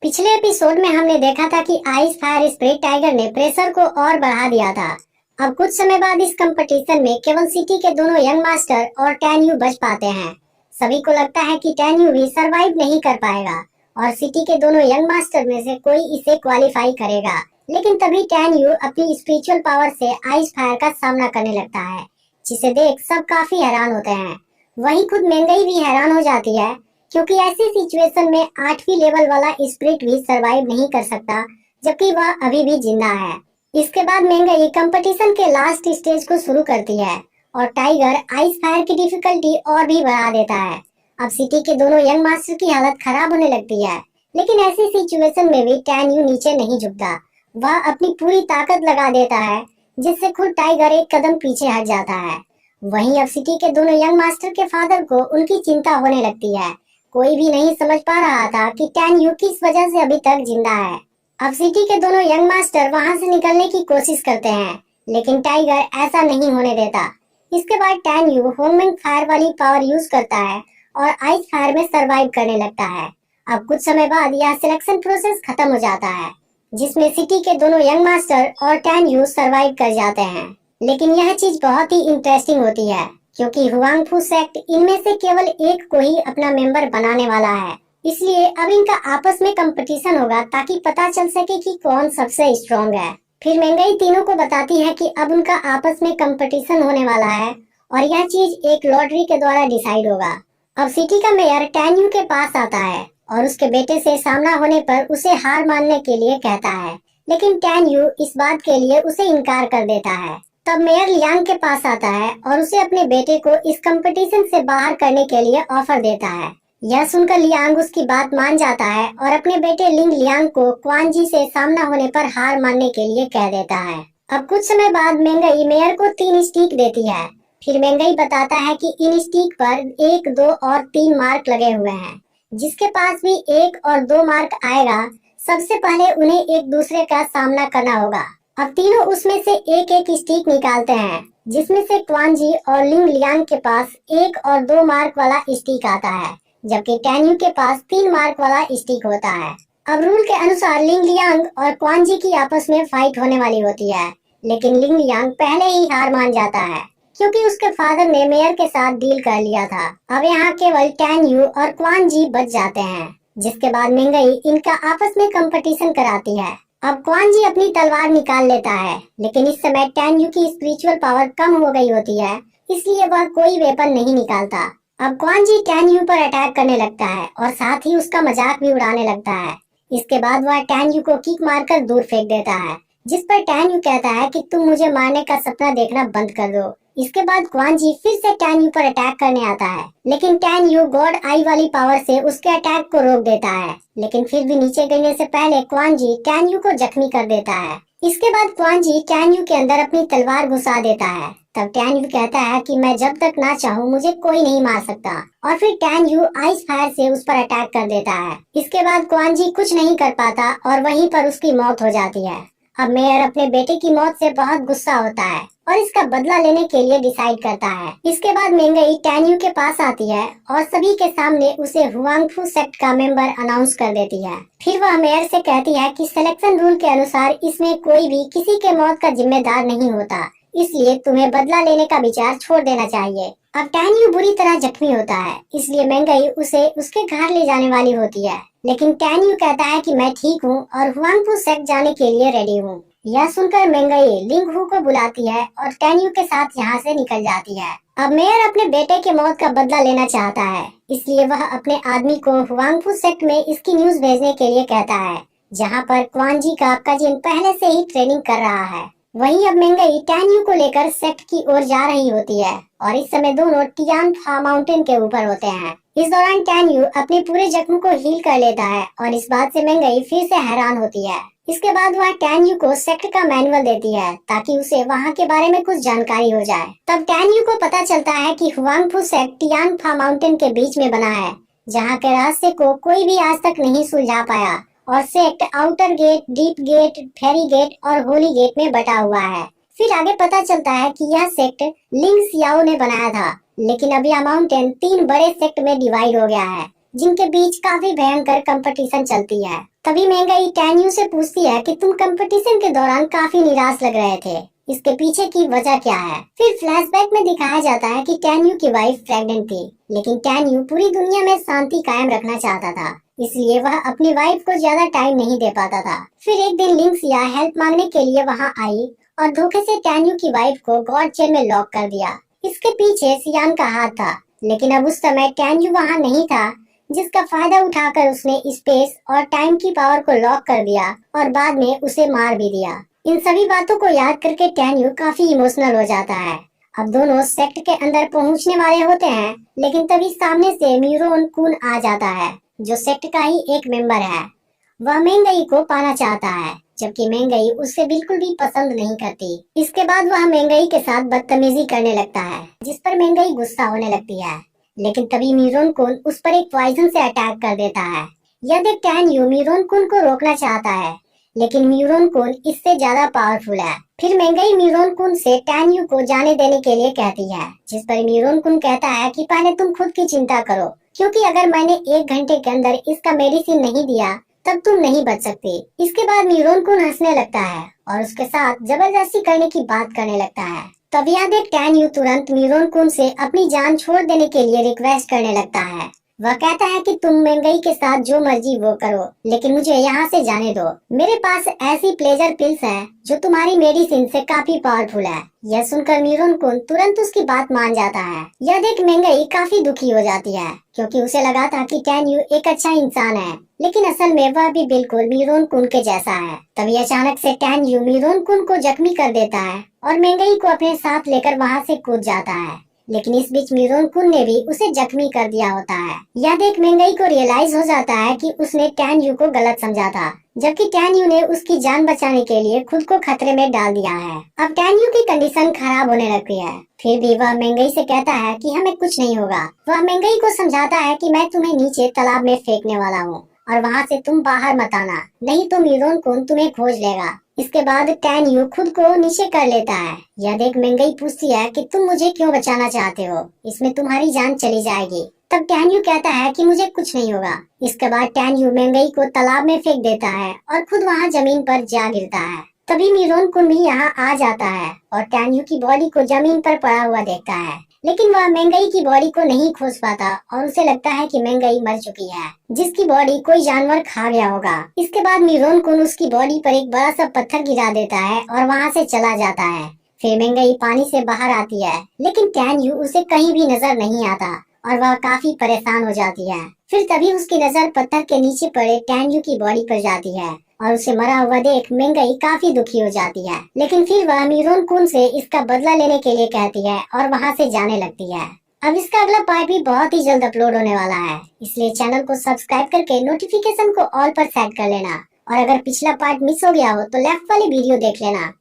पिछले एपिसोड में हमने देखा था कि आइस फायर स्पिरिट टाइगर ने प्रेशर को और बढ़ा दिया था। अब कुछ समय बाद इस कंपटीशन में केवल सिटी के दोनों यंग मास्टर और टैन यू बच पाते हैं। सभी को लगता है कि टैन यू भी सरवाइव नहीं कर पाएगा और सिटी के दोनों यंग मास्टर में से कोई इसे क्वालिफाई करेगा। लेकिन तभी टैन यू अपनी स्पिरिचुअल पावर से आइस फायर का सामना करने लगता है, जिसे देख सब काफी हैरान होते हैं। वहीं खुद मेंगई भी हैरान हो जाती है, क्योंकि ऐसी सिचुएशन में 8वीं लेवल वाला स्पिरिट भी सरवाइव नहीं कर सकता, जबकि वह अभी भी जिंदा है। इसके बाद मेंगई कंपटीशन के लास्ट स्टेज को शुरू करती है और टाइगर आइस फायर की डिफिकल्टी और भी बढ़ा देता है। अब सिटी के दोनों यंग मास्टर की हालत खराब होने लगती है, लेकिन ऐसी सिचुएशन में भी टैन यू नीचे नहीं झुकता। वह अपनी पूरी ताकत लगा देता है, जिससे खुद टाइगर एक कदम पीछे हट जाता है। वहीं अब सिटी के दोनों यंग मास्टर के फादर को उनकी चिंता होने लगती है। कोई भी नहीं समझ पा रहा था कि टैन यू किस वजह से अभी तक जिंदा है। अब सिटी के दोनों यंग मास्टर वहां से निकलने की कोशिश करते हैं, लेकिन टाइगर ऐसा नहीं होने देता। इसके बाद टैन यू होममेड फायर वाली पावर यूज करता है और आइस फायर में सरवाइव करने लगता है। अब कुछ समय बाद यह सिलेक्शन प्रोसेस खत्म हो जाता है, जिसमें सिटी के दोनों यंग मास्टर और टैन यू सरवाइव कर जाते हैं। लेकिन यह चीज बहुत ही इंटरेस्टिंग होती है, क्योंकि हुआंगफू सेक्ट इनमें से केवल एक को ही अपना मेंबर बनाने वाला है। इसलिए अब इनका आपस में कंपटीशन होगा, ताकि पता चल सके कि कौन सबसे स्ट्रॉन्ग है। फिर मेंगई तीनों को बताती है कि अब उनका आपस में कंपटीशन होने वाला है और यह चीज एक लॉटरी के द्वारा डिसाइड होगा। अब सिटी का मेयर टैन यू के पास आता है और उसके बेटे से सामना होने पर उसे हार मानने के लिए कहता है, लेकिन टैन यू इस बात के लिए उसे इनकार कर देता है। तब मेयर लियांग के पास आता है और उसे अपने बेटे को इस कंपटीशन से बाहर करने के लिए ऑफर देता है। यह सुनकर लियांग उसकी बात मान जाता है और अपने बेटे लिंग लियांग को क्वान जी से सामना होने पर हार मानने के लिए कह देता है। अब कुछ समय बाद मेंगई मेयर को 3 स्टिक देती है। फिर मेंगई बताता है कि इन स्टिक पर 1, 2 और 3 मार्क लगे हुए हैं। जिसके पास भी 1 और 2 मार्क आएगा, सबसे पहले उन्हें एक दूसरे का सामना करना होगा। अब तीनों उसमें से एक एक स्टिक निकालते हैं, जिसमें से क्वान जी और लिंग लियांग के पास 1 और 2 मार्क वाला स्टिक आता है, जबकि टैन यू के पास 3 मार्क वाला स्टिक होता है। अब रूल के अनुसार लिंग लियांग और क्वान जी की आपस में फाइट होने वाली होती है, लेकिन लिंग लियांग पहले ही हार मान जाता है, क्योंकि उसके फादर ने मेयर के साथ डील कर लिया था। अब यहाँ केवल टैन यू और क्वान जी बच जाते हैं, जिसके बाद मेंगई इनका आपस में कंपटीशन कराती है। अब क्वान जी अपनी तलवार निकाल लेता है, लेकिन इस समय टैन यू की स्पिरिचुअल पावर कम हो गई होती है, इसलिए वह कोई वेपन नहीं निकालता। अब क्वान जी टैन यू पर अटैक करने लगता है और साथ ही उसका मजाक भी उड़ाने लगता है। इसके बाद वह टैन यू को किक मारकर दूर फेंक देता है, जिस पर टैन यू कहता है कि तुम मुझे मारने का सपना देखना बंद कर दो। इसके बाद क्वान जी फिर से टैन यू पर अटैक करने आता है, लेकिन टैन यू गॉड आई वाली पावर से उसके अटैक को रोक देता है। लेकिन फिर भी नीचे गिरने से पहले क्वान जी टैन यू को जख्मी कर देता है। इसके बाद क्वान जी टैन यू के अंदर अपनी तलवार घुसा देता है। तब टैन यू कहता है कि मैं जब तक ना चाहूँ मुझे कोई नहीं मार सकता, और फिर टैन यू आइस फायर से उस पर अटैक कर देता है। इसके बाद क्वान जी कुछ नहीं कर पाता और वहीं पर उसकी मौत हो जाती है। अब मेयर अपने बेटे की मौत से बहुत गुस्सा होता है और इसका बदला लेने के लिए डिसाइड करता है। इसके बाद मेंगई टैन यू के पास आती है और सभी के सामने उसे हुआंगफू सेक्ट का मेंबर अनाउंस कर देती है। फिर वह मेयर से कहती है कि सिलेक्शन रूल के अनुसार इसमें कोई भी किसी के मौत का जिम्मेदार नहीं होता, इसलिए तुम्हें बदला लेने का विचार छोड़ देना चाहिए। अब टैन यू बुरी तरह जख्मी होता है, इसलिए मेंगई उसे उसके घर ले जाने वाली होती है, लेकिन टैन यू कहता है कि मैं ठीक हूँ और हुआंगफू सेक्ट जाने के लिए रेडी हूँ। यह सुनकर मेंगई लिंग हू को बुलाती है और टैन यू के साथ यहाँ से निकल जाती है। अब मेयर अपने बेटे के मौत का बदला लेना चाहता है, इसलिए वह अपने आदमी को हुआंगफू सेक्ट में इसकी न्यूज भेजने के लिए कहता है, जहाँ पर क्वान जी का कजिन पहले से ही ट्रेनिंग कर रहा है। वहीं अब मेंगई टैन यू को लेकर सेक्ट की ओर जा रही होती है और इस समय दोनों टियान फा माउंटेन के ऊपर होते हैं। इस दौरान टैन यू अपने पूरे जख्म को हील कर लेता है और इस बात से मेंगई फिर से हैरान होती है। इसके बाद वह टैन यू को सेक्ट का मैनुअल देती है, ताकि उसे वहाँ के बारे में कुछ जानकारी हो जाए। तब टैन यू को पता चलता है कि हुआंगफू सेक्ट टियान फा माउंटेन के बीच में बना है, जहाँ के रास्ते को कोई भी आज तक नहीं सुलझा पाया, और सेक्ट आउटर gate, deep gate, ferry gate और होली गेट में बटा हुआ है। फिर आगे पता चलता है कि यह सेक्ट लिंग सियाओ ने बनाया था, लेकिन अब यह माउंटेन 3 बड़े सेक्ट में डिवाइड हो गया है, जिनके बीच काफी भयंकर कंपटीशन चलती है। तभी महंगाई टैन्यू से पूछती है कि तुम कंपटीशन के दौरान काफी निराश लग रहे थे, इसके पीछे की वजह क्या है। फिर फ्लैशबैक में दिखाया जाता है कि टैन्यू की वाइफ प्रेग्नेंट थी, लेकिन टैन्यू पूरी दुनिया में शांति कायम रखना चाहता था, इसलिए वह अपनी वाइफ को ज्यादा टाइम नहीं दे पाता था। फिर एक दिन लिंक सिया हेल्प मांगने के लिए वहाँ आई और धोखे से टैन्यू की वाइफ को गॉड चेन में लॉक कर दिया। इसके पीछे सियान का हाथ था, लेकिन अब उस समय टैन्यू वहाँ नहीं था, जिसका फायदा उठाकर उसने स्पेस और टाइम की पावर को लॉक कर दिया और बाद में उसे मार भी दिया। इन सभी बातों को याद करके टैन्यू काफी इमोशनल हो जाता है। अब दोनों सेक्ट के अंदर पहुंचने वाले होते हैं, लेकिन तभी सामने से म्यूरोन कुन आ जाता है, जो सेक्ट का ही एक मेंबर है। वह मेंगई को पाना चाहता है, जबकि मेंगई उससे बिल्कुल भी पसंद नहीं करती। इसके बाद वह मेंगई के साथ बदतमीजी करने लगता है, जिस पर मेंगई गुस्सा होने लगती है। लेकिन तभी म्यूरोन कुन उस पर एक पॉइजन से अटैक कर देता है। यह देख टैन्यू म्यूरोन कुन को रोकना चाहता है, लेकिन म्यूरोन कुन इससे ज्यादा पावरफुल है। फिर मेंगई म्यूरोन कुन से टैन्यू को जाने देने के लिए कहती है, जिस पर म्यूरोन कुन कहता है कि पहले तुम खुद की चिंता करो, क्योंकि अगर मैंने 1 घंटे के अंदर इसका मेडिसिन नहीं दिया तब तुम नहीं बच सकती। इसके बाद म्यूरोन कुन हंसने लगता है और उसके साथ जबरदस्ती करने की बात करने लगता है। तब यह देख टैन्यू तुरंत म्यूरोन कुन से अपनी जान छोड़ देने के लिए रिक्वेस्ट करने लगता है। वह कहता है कि तुम मेंगई के साथ जो मर्जी वो करो, लेकिन मुझे यहाँ से जाने दो। मेरे पास ऐसी प्लेजर पिल्स हैं जो तुम्हारी मेडिसिन से काफी पावरफुल है। यह सुनकर म्यूरोन कुन तुरंत उसकी बात मान जाता है। यह देख मेंगई काफी दुखी हो जाती है, क्योंकि उसे लगा था कि टैन्यू एक अच्छा इंसान है, लेकिन असल में वह भी बिल्कुल म्यूरोन कुन के जैसा है। तभी अचानक से टैन्यू म्यूरोन कुन को जख्मी कर देता है और मेंगई को अपने साथ लेकर वहाँ से कूद जाता है। लेकिन इस बीच म्यूरोन कुन ने भी उसे जख्मी कर दिया होता है। यह देख मेंगई को रियलाइज हो जाता है कि उसने टैन्यू को गलत समझा था, जबकि टैन्यू ने उसकी जान बचाने के लिए खुद को खतरे में डाल दिया है। अब टैन्यू की कंडीशन खराब होने लगती है, फिर भी वह मेंगई से कहता है कि हमें कुछ नहीं होगा। वह मेंगई को समझाता है कि मैं तुम्हें नीचे तालाब में फेंकने वाला हूँ और वहाँ से तुम बाहर मत आना, नहीं तो म्यूरोन कुन तुम्हें खोज लेगा। इसके बाद टैन्यू खुद को नीचे कर लेता है। यह देख मेंगई पूछती है कि तुम मुझे क्यों बचाना चाहते हो, इसमें तुम्हारी जान चली जाएगी। तब टैन्यू कहता है कि मुझे कुछ नहीं होगा। इसके बाद टैन्यू मेंगई को तालाब में फेंक देता है और खुद वहाँ जमीन पर जा गिरता है। तभी म्यूरोन कुन भी यहाँ आ जाता है और टैन्यू की बॉडी को जमीन पर पड़ा हुआ देखता है, लेकिन वह मेंगई की बॉडी को नहीं खोज पाता और उसे लगता है कि मेंगई मर चुकी है, जिसकी बॉडी कोई जानवर खा गया होगा। इसके बाद म्यूरोन कुन उसकी बॉडी पर एक बड़ा सा पत्थर गिरा देता है और वहाँ से चला जाता है। फिर मेंगई पानी से बाहर आती है, लेकिन टैन्यू उसे कहीं भी नजर नहीं आता और वह काफी परेशान हो जाती है। फिर तभी उसकी नजर पत्थर के नीचे पड़े टैन्यू की बॉडी पर जाती है और उसे मरा हुआ देख मेंगई काफी दुखी हो जाती है। लेकिन फिर वह म्यूरोन कुन से इसका बदला लेने के लिए कहती है और वहाँ से जाने लगती है। अब इसका अगला पार्ट भी बहुत ही जल्द अपलोड होने वाला है, इसलिए चैनल को सब्सक्राइब करके नोटिफिकेशन को ऑल पर सेट कर लेना। और अगर पिछला पार्ट मिस हो गया हो तो लेफ्ट वाली वीडियो देख लेना।